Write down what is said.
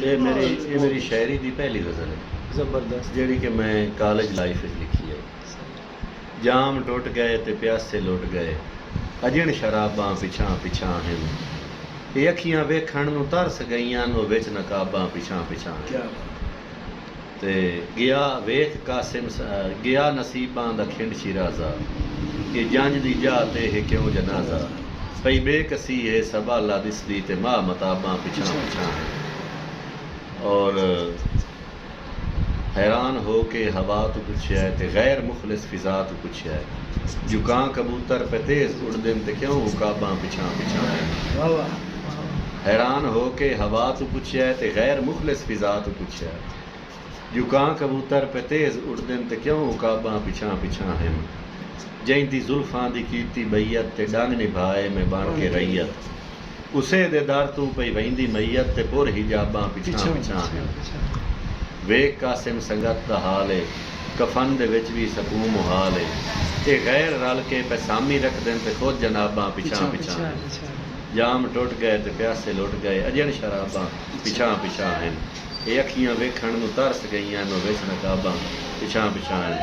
ये मेरी शायरी की पहली गज़ल है जबरदस्त जिहड़ी कि मैं कॉलेज लाइफ में लिखी है। जाम टुट गए ते प्यासे लुट गए, अजण शराबां पिछां पिछां हैं। ये अखियां वेखण नूं तरस गईयां नो विच नकाबां पिछां पिछां हैं। क्या ते गया वेख कासिम गया नसीबां दा खिंड शिराजा, कि जंज दी जा ते है क्यों जनाजा। पई बेकसी है सबाला दिसदी ते मां मताबां पिछां पिछां हैं। और हैरान हो के हवा तो पुछया है ते गैर मुखलिस फिजा तो पुछया है। जुकां कबूतर पे तेज उड़दन ते क्यों उकाबां पिछां पिछां हैं। हैरान हो के हवा तो पुछया है ते गैर मुखलिस फिजा तो पुछया है। जुकां कबूतर पे तेज उड़दन ते क्यों उकाबां पिछां पिछां हैं। जैंदी जुल्फां दी कीती बैयत ते डंग निभाए मैं बन के रैयत। उसे दे दर तू पई वहिंदी मैयत ते पुर हिजाबां पिछां पिछां हैं। वेख कासिम संगत दा हाल है, कफन दे विच भी सकून मुहाल है। ये गैर रल के पैसामी रख देन ते खुद जनाबां पिछां पिछां हैं। जाम टुट गए ते प्यासे लुट गए, अजण शराबां पिछां पिछां हैं। ये अखियां वेखण नूं तरस गईयां नो विच नकाबां पिछां पिछां हैं।